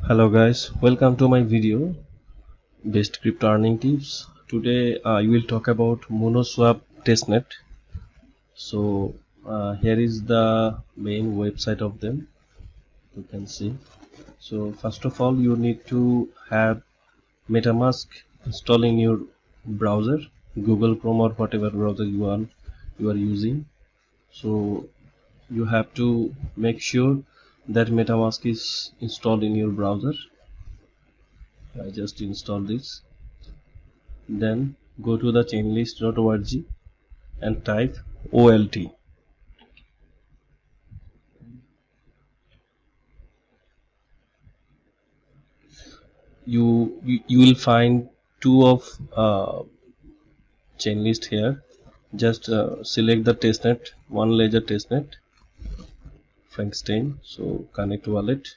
Hello guys, welcome to my video best crypto earning tips. Today I will talk about Moonbaswap testnet. So here is the main website of them, you can see. So first of all you need to have MetaMask installed in your browser, Google Chrome or whatever browser you are using. So you have to make sure that MetaMask is installed in your browser. I just installed this. Then go to the chainlist.org and type OLT. You will find two of chain list here. Just select the testnet, one ledger testnet, Frankenstein. So connect wallet.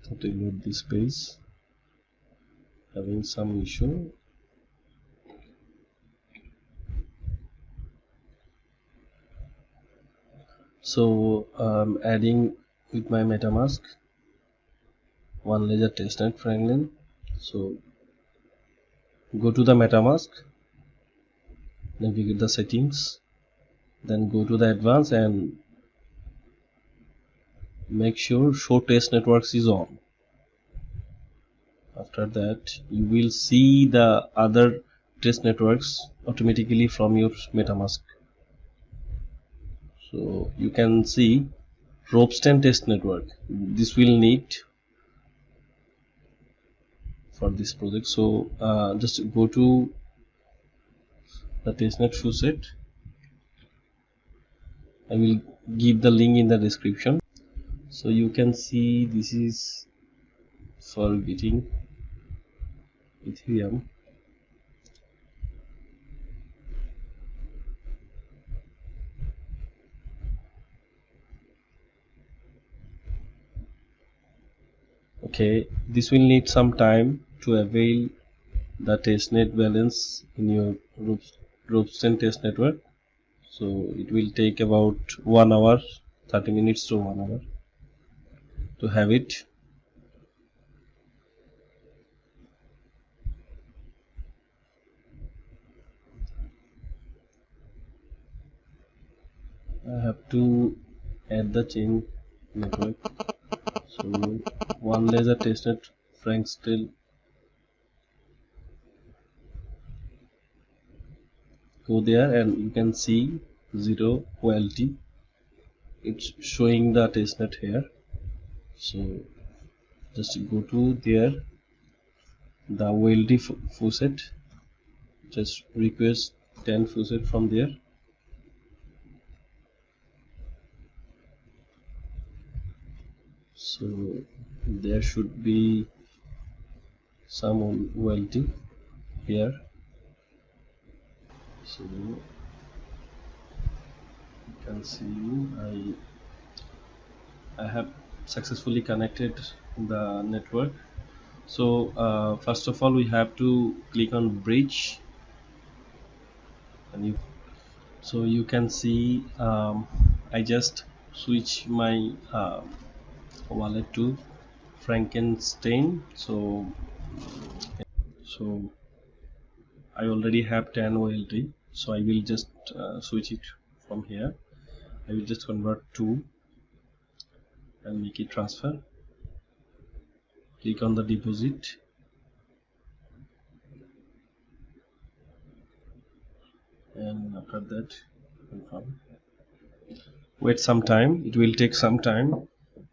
Have to load this page. Having some issue. So adding with my MetaMask one ledger testnet Franklin. So go to the MetaMask, navigate the settings, then go to the advanced and make sure show test networks is on. After that you will see the other test networks automatically from your MetaMask. So you can see Ropsten test network. This will need for this project. So just go to the testnet faucet. I will give the link in the description. So you can see this is for getting Ethereum. Okay, this will need some time to avail the testnet balance in your Ropsten test network. So it will take about 1 hour, 30 minutes to 1 hour to have it. I have to add the chain network. So one laser testnet Frank still go there and you can see 0 OLT. It's showing the testnet here. So just go to there, the OLT faucet. Just request 10 faucet from there. So there should be some OLT here. So you can see I have successfully connected the network. So first of all we have to click on bridge, and so you can see I just switch my wallet to Frankenstein. So I already have 10 OLT, so I will just switch it from here. I will just convert to and make it transfer. Click on the deposit, and after that confirm. Wait some time, it will take some time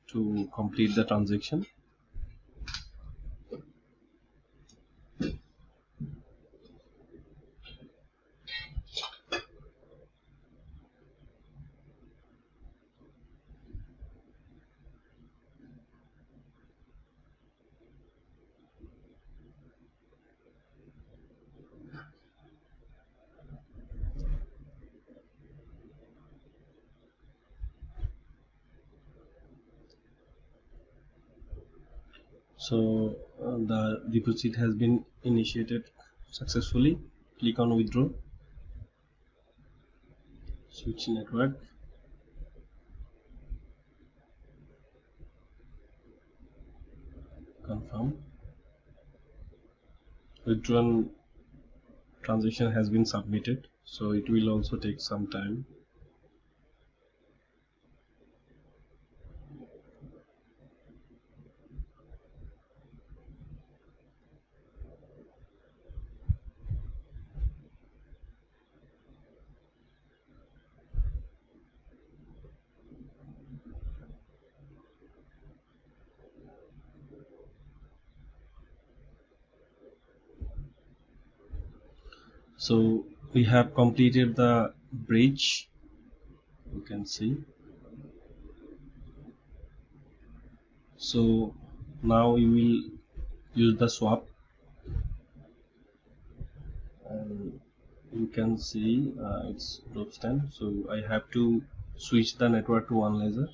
to complete the transaction. So the deposit has been initiated successfully. Click on withdraw, switch network, confirm. Withdrawn transaction has been submitted, so it will also take some time. So we have completed the bridge, you can see. So now we will use the swap, and you can see it's drop stand. So I have to switch the network to one laser.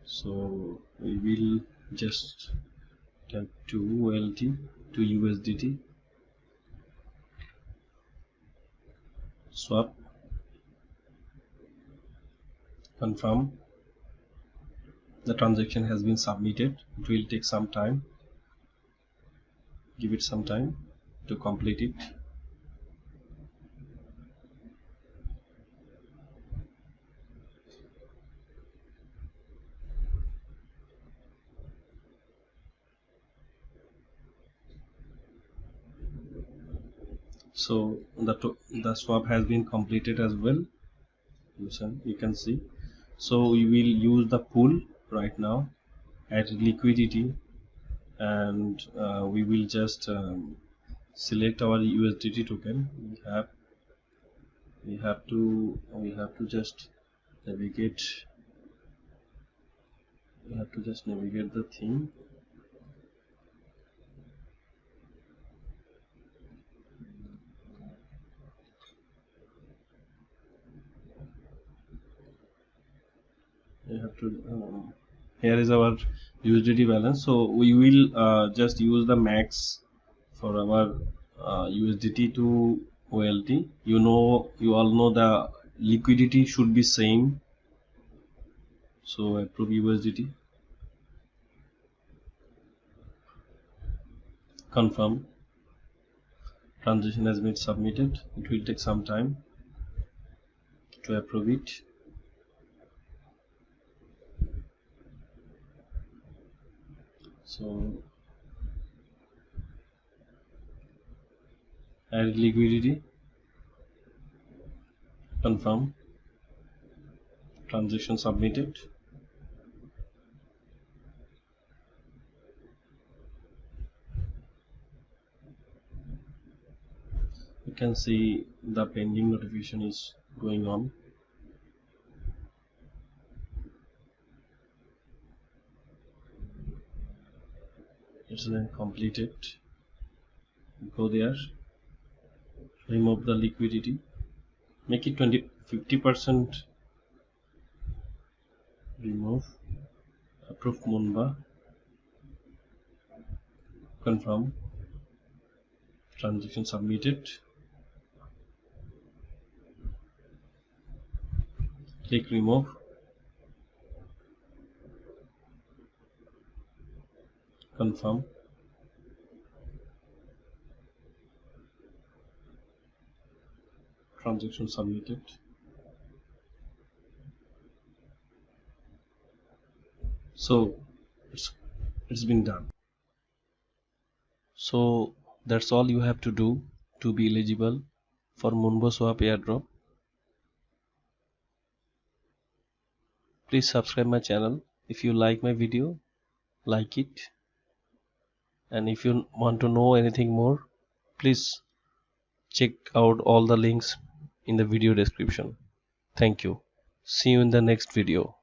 So we will just tap to OLT to USDT, swap, confirm. The transaction has been submitted. It will take some time. Give it some time to complete it. So the swap has been completed as well. You can see. So we will use the pool right now at liquidity, and we will just select our USDT token. We have to just navigate. We have to just navigate the thing. You have to. Here is our USDT balance. So we will just use the max for our USDT to OLT. You all know the liquidity should be same. So approve USDT, confirm. Transaction has been submitted. It will take some time to approve it. So add liquidity, confirm. Transaction submitted. You can see the pending notification is going on. It's then completed. Go there, remove the liquidity, make it 50%, remove, approve Moonba, confirm. Transaction submitted. Click remove, confirm. Transaction submitted. So it's been done. So that's all you have to do to be eligible for Moonbaswap airdrop. Please subscribe my channel. If you like my video, like it, and if you want to know anything more, please check out all the links in the video description. Thank you. See you in the next video.